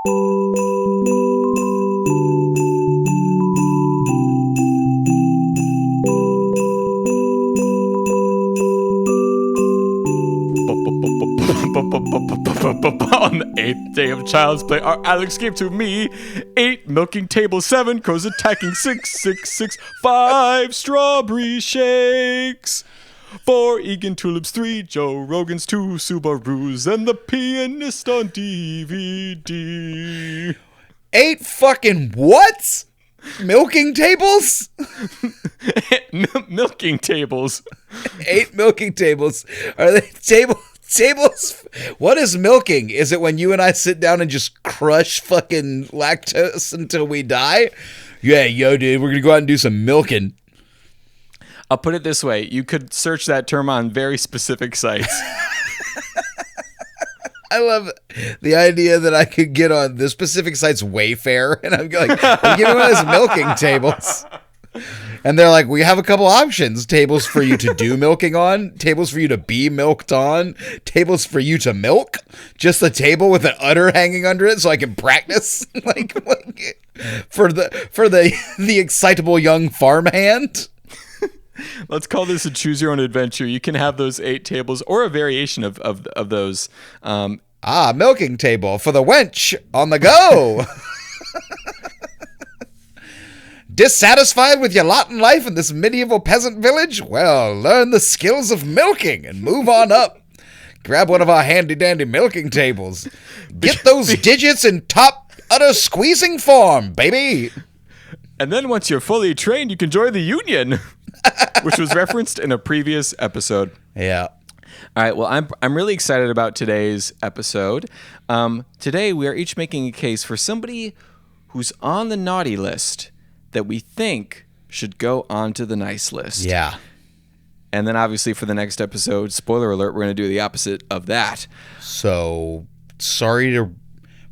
On the 8th day of Child's Play, our Alex gave to me 8 milking tables, 7 crows attacking 6, 6, 6, 5 strawberry shakes, 4 Egan tulips, 3 Joe Rogans, 2 Subarus, and the pianist on DVD. 8 fucking what? Milking tables? Milking tables. 8 milking tables. Are they tables? What is milking? Is it when you and I sit down and just crush fucking lactose until we die? Yeah, yo, dude, we're gonna go out and do some milking. I'll put it this way. You could search that term on very specific sites. I love the idea that I could get on the specific site's Wayfair, and I'm like, I'm giving us milking tables. And they're like, we have a couple options. Tables for you to do milking on, tables for you to be milked on, tables for you to milk. Just a table with an udder hanging under it so I can practice. like for the excitable young farmhand. Let's call this a choose your own adventure. You can have those 8 tables or a variation of those. Milking table for the wench on the go. Dissatisfied with your lot in life in this medieval peasant village? Well, learn the skills of milking and move on up. Grab one of our handy-dandy milking tables. Get those digits in top udder squeezing form, baby. And then once you're fully trained, you can join the union, which was referenced in a previous episode. Yeah. All right. Well, I'm really excited about today's episode. Today, we are each making a case for somebody who's on the naughty list that we think should go onto the nice list. Yeah. And then obviously for the next episode, spoiler alert, we're going to do the opposite of that. So, sorry to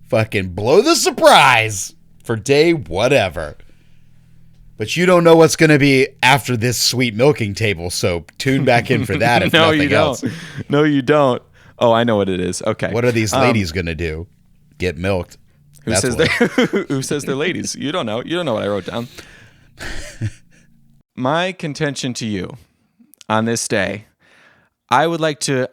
fucking blow the surprise for day whatever. But you don't know what's going to be after this sweet milking table, so tune back in for that if No, nothing you don't. else. No, you don't. Oh, I know what it is. Okay. What are these ladies going to do? Get milked. Who says they're ladies? You don't know. You don't know what I wrote down. My contention to you on this day, I would like to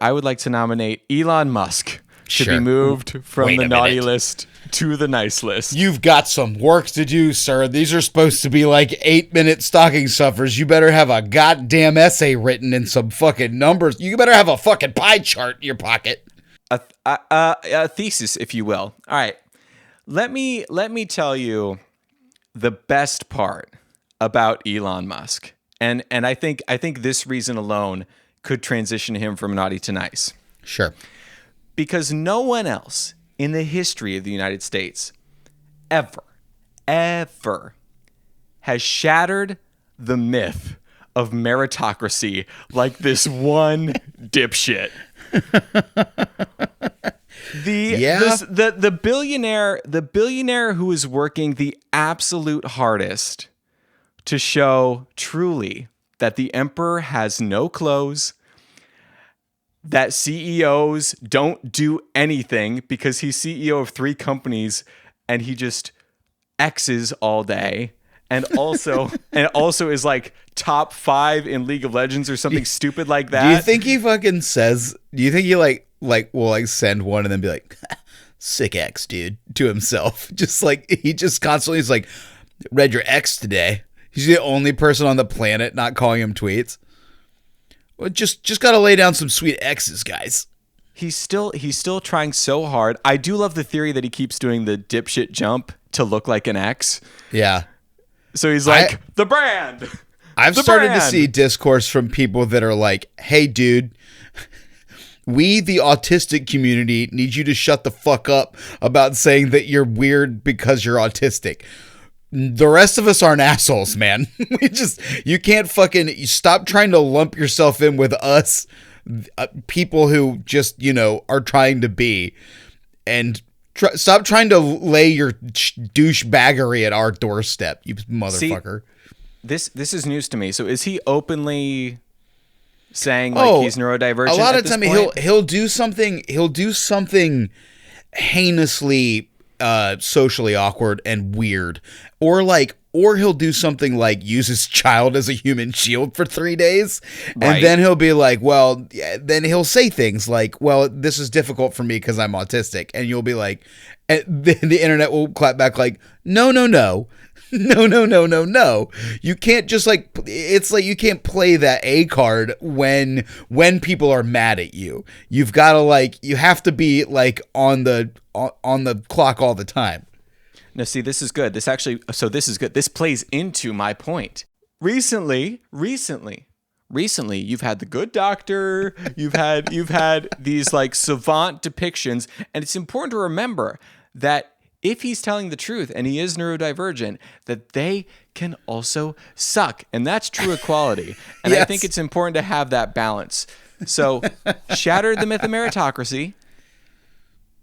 nominate Elon Musk to be moved from the naughty list to the nice list. You've got some work to do, sir. These are supposed to be like 8-minute stocking stuffers. You better have a goddamn essay written and some fucking numbers. You better have a fucking pie chart in your pocket. A thesis, if you will. All right. Let me tell you the best part about Elon Musk. And I think this reason alone could transition him from naughty to nice. Sure. Because no one else in the history of the United States ever has shattered the myth of meritocracy like this one dipshit. The billionaire who is working the absolute hardest to show truly that the emperor has no clothes, that CEOs don't do anything because he's CEO of 3 companies and he just X's all day. And also is like top 5 in League of Legends or something stupid like that. Do you think he fucking says? Do you think he will send one and then be like, "Sick X, dude," to himself? Just like he just constantly is like, "Read your X today." He's the only person on the planet not calling him tweets. Well, just gotta lay down some sweet X's, guys. He's still trying so hard. I do love the theory that he keeps doing the dipshit jump to look like an X. Yeah. So he's like, the brand. I've started to see discourse from people that are like, "Hey, dude, we, the autistic community, need you to shut the fuck up about saying that you're weird because you're autistic. The rest of us aren't assholes, man. You can't fucking stop trying to lump yourself in with us, people who just, are trying to be, and stop trying to lay your douchebaggery at our doorstep, you motherfucker." See, this is news to me. So is he openly saying he's neurodivergent? A lot of time he'll do something. He'll do something heinously socially awkward and weird, or he'll do something like use his child as a human shield for 3 days. Right. And then he'll be like, well, yeah, then he'll say things like, well, this is difficult for me because I'm autistic. And you'll be like, and then the internet will clap back like, no. No. You can't just it's like you can't play that A card when people are mad at you. You've got to you have to be on the clock all the time. Now, see, this is good. This is good. This plays into my point. Recently, you've had the Good Doctor. You've had these savant depictions, and it's important to remember that if he's telling the truth and he is neurodivergent, that they can also suck, and that's true equality. And Yes. I think it's important to have that balance. So, Shatter the Myth of Meritocracy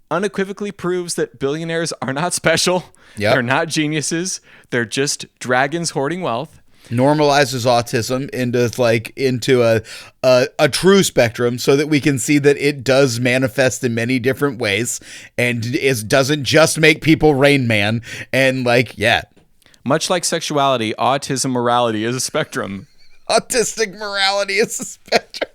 unequivocally proves that billionaires are not special. Yep. They're not geniuses. They're just dragons hoarding wealth. Normalizes autism into a true spectrum so that we can see that it does manifest in many different ways and doesn't just make people Rain Man. And Much like sexuality, autism morality is a spectrum. Autistic morality is a spectrum.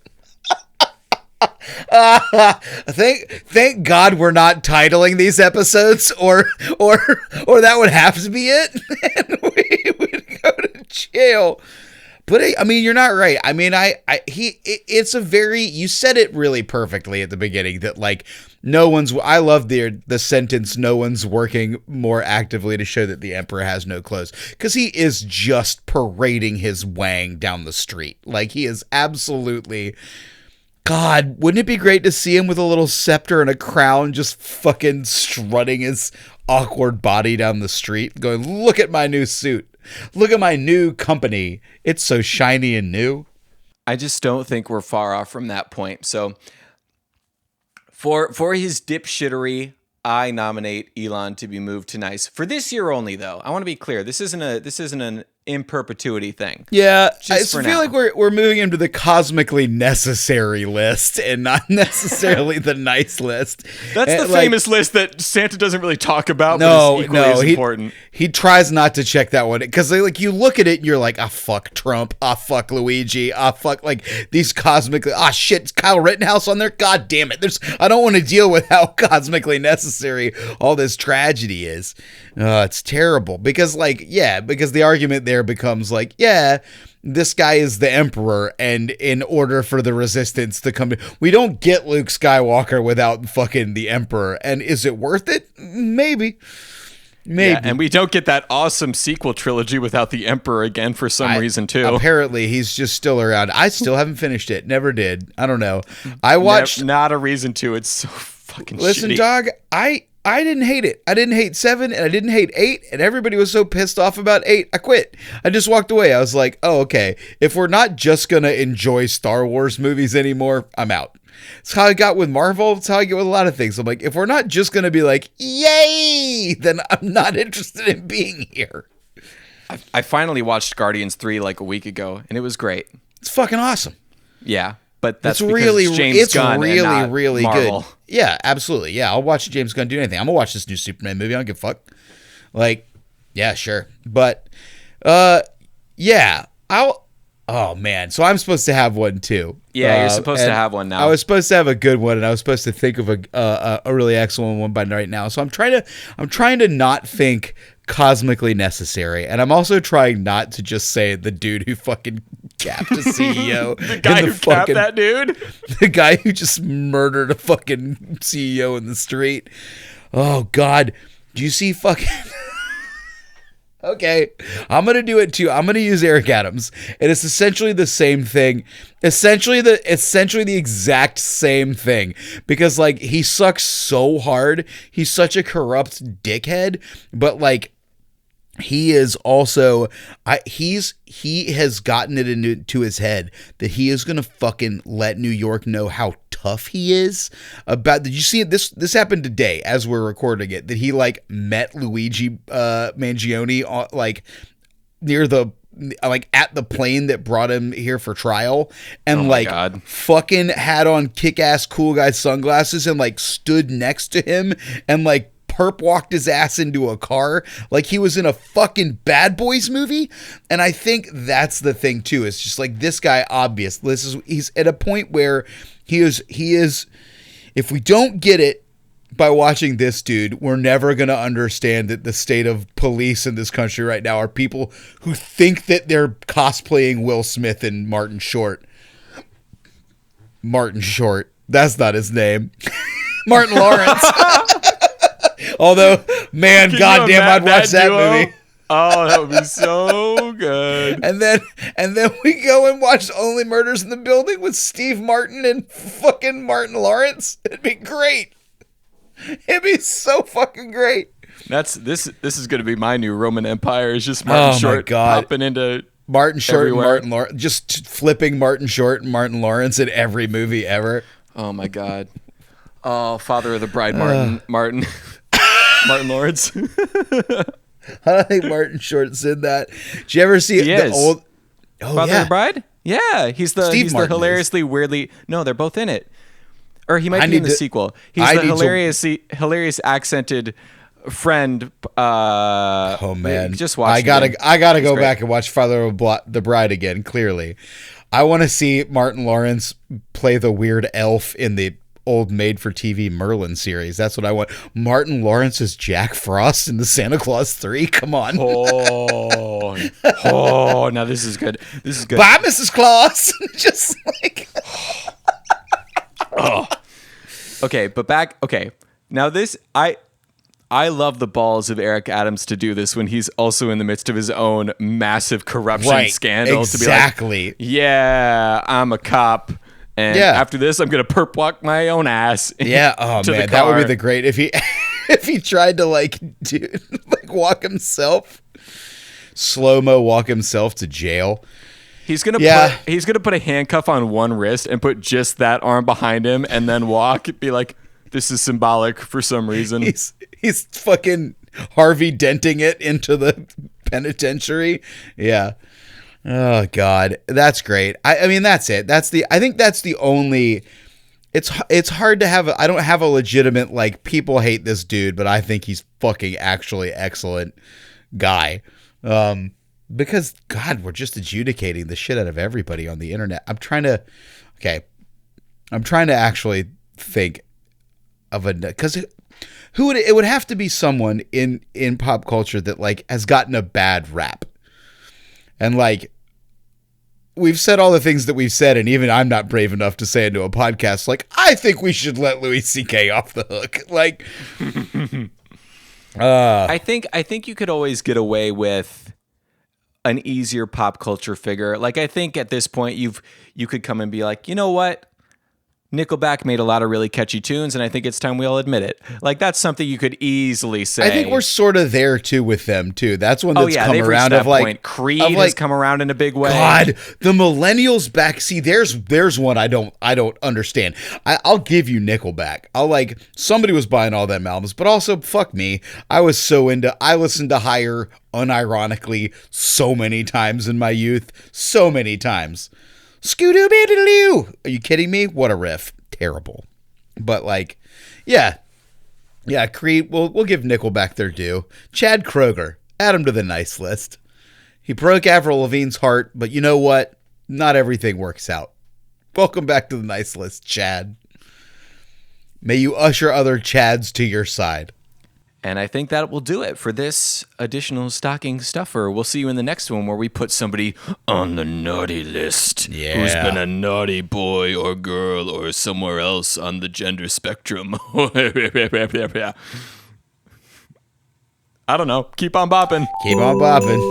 Thank God we're not titling these episodes, or that would have to be it, and we would go to jail. But I mean, you're not right. I mean, you said it really perfectly at the beginning that I love the sentence, no one's working more actively to show that the emperor has no clothes, because he is just parading his wang down the street. He is absolutely. God, wouldn't it be great to see him with a little scepter and a crown just fucking strutting his awkward body down the street going, look at my new suit. Look at my new company. It's so shiny and new. I just don't think we're far off from that point. So for his dipshittery, I nominate Elon to be moved to nice for this year only, though. I want to be clear. This isn't an in perpetuity thing. Yeah, I Just for feel now. like we're moving him to the cosmically necessary list and not necessarily the nice list. That's the famous list that Santa doesn't really talk about, No, but is equally as important. He tries not to check that one because you look at it and you're like, fuck Trump, fuck Luigi, fuck these cosmically, shit, Kyle Rittenhouse on there. God damn it, I don't want to deal with how cosmically necessary all this tragedy is. It's terrible because because the argument there becomes this guy is the emperor, and in order for the resistance to come, we don't get Luke Skywalker without fucking the emperor. And is it worth it? Maybe. Yeah, and we don't get that awesome sequel trilogy without the emperor again for some reason too. Apparently, he's just still around. I still haven't finished it. Never did. I don't know. I watched. Not a reason to. It's so fucking Listen, shitty. dog. I didn't hate it. I didn't hate 7 and I didn't hate 8, and everybody was so pissed off about 8. I quit. I just walked away. I was like, oh, okay. If we're not just going to enjoy Star Wars movies anymore, I'm out. It's how I got with Marvel. It's how I get with a lot of things. I'm like, if we're not just going to be like, yay, then I'm not interested in being here. I finally watched Guardians 3 a week ago, and it was great. It's fucking awesome. Yeah, but that's It's because really, it's James Gunn and not really Marvel. good. Yeah, absolutely. Yeah, I'll watch James Gunn do anything. I'm gonna watch this new Superman movie. I don't give a fuck. Yeah, sure. But, yeah, oh man. So I'm supposed to have one too. Yeah, you're supposed to have one now. I was supposed to have a good one, and I was supposed to think of a really excellent one by right now. So I'm trying to not think cosmically necessary, and I'm also trying not to just say the dude who fucking capped a CEO. The guy who capped that dude? The guy who just murdered a fucking CEO in the street. Oh, God. Do you see fucking... Okay, I'm going to do it too. I'm going to use Eric Adams. And it's essentially the same thing. Essentially the exact same thing. Because, he sucks so hard. He's such a corrupt dickhead. But, he is also he has gotten it into his head that he is gonna fucking let New York know how tough he is. Did you see it? This happened today as we're recording it, that he met Luigi Mangione near the at the plane that brought him here for trial, and God. fucking had on kick-ass cool guy sunglasses and stood next to him and perp walked his ass into a car like he was in a fucking Bad Boys movie. And I think that's the thing too. It's just like this guy, obvious. He's at a point where he is. If we don't get it by watching this dude, we're never going to understand that the state of police in this country right now are people who think that they're cosplaying Will Smith and Martin Short. Martin Short. That's not his name. Martin Lawrence. Although, man, goddamn, I'd watch that movie. Oh, that would be so good. And then we go and watch Only Murders in the Building with Steve Martin and fucking Martin Lawrence. It'd be great. It'd be so fucking great. This is going to be my new Roman Empire. Is just Martin Short popping into Martin Short everywhere. and Martin Lawrence, just flipping Martin Short and Martin Lawrence in every movie ever. Oh my god. Oh, Father of the Bride, Martin Lawrence. I think Martin Short's in that. Did you ever see the old Father of the Bride? Yeah, he's the hilariously weirdly. No, they're both in it. Or he might be in the sequel. He's the hilarious accented friend. Oh man, just watch. I gotta go back and watch Father of the Bride again. Clearly, I want to see Martin Lawrence play the weird elf in the old made-for-TV Merlin series. That's what I want. Martin Lawrence is Jack Frost in the Santa Claus 3. Come on. Now this is good. This is good. Bye, Mrs. Claus. Just like. Oh. Okay, but back. Okay, now this I love the balls of Eric Adams to do this when he's also in the midst of his own massive corruption scandal. Exactly. To be like, yeah, I'm a cop, and after this, I'm gonna perp walk my own ass. Yeah. Oh man, that would be the great if he if he tried to walk himself, slow-mo walk himself to jail. He's gonna put a handcuff on one wrist and put just that arm behind him, and then walk. Be like, this is symbolic for some reason. He's fucking Harvey Denting it into the penitentiary. Yeah. Oh God, that's great. I mean, that's it. I think that's the only. It's hard to have. I don't have a legitimate people hate this dude, but I think he's fucking actually excellent guy. Because God, we're just adjudicating the shit out of everybody on the internet. I'm trying to actually think of because it would have to be someone in pop culture that has gotten a bad rap, and we've said all the things that we've said, and even I'm not brave enough to say into a podcast. I think we should let Louis C.K. off the hook. I think you could always get away with an easier pop culture figure. I think at this point you could come and be like, you know what? Nickelback made a lot of really catchy tunes, and I think it's time we all admit it. That's something you could easily say. I think we're sort of there too with them too. That's one that's come around that point. Creed has come around in a big way. God, the millennials back. See, there's one I don't understand. I'll give you Nickelback. Somebody was buying all them albums, but also fuck me. I listened to Higher unironically so many times in my youth. So many times. Scoo-doo-bee-doo-doo. Are you kidding me? What a riff. Terrible. But yeah, Creed, we'll give Nickelback their due. Chad Kroeger, add him to the nice list. He broke Avril Lavigne's heart, but you know what? Not everything works out. Welcome back to the nice list, Chad. May you usher other Chads to your side. And I think that will do it for this additional stocking stuffer. We'll see you in the next one where we put somebody on the naughty list. Yeah. Who's been a naughty boy or girl or somewhere else on the gender spectrum. I don't know. Keep on bopping. Keep on bopping.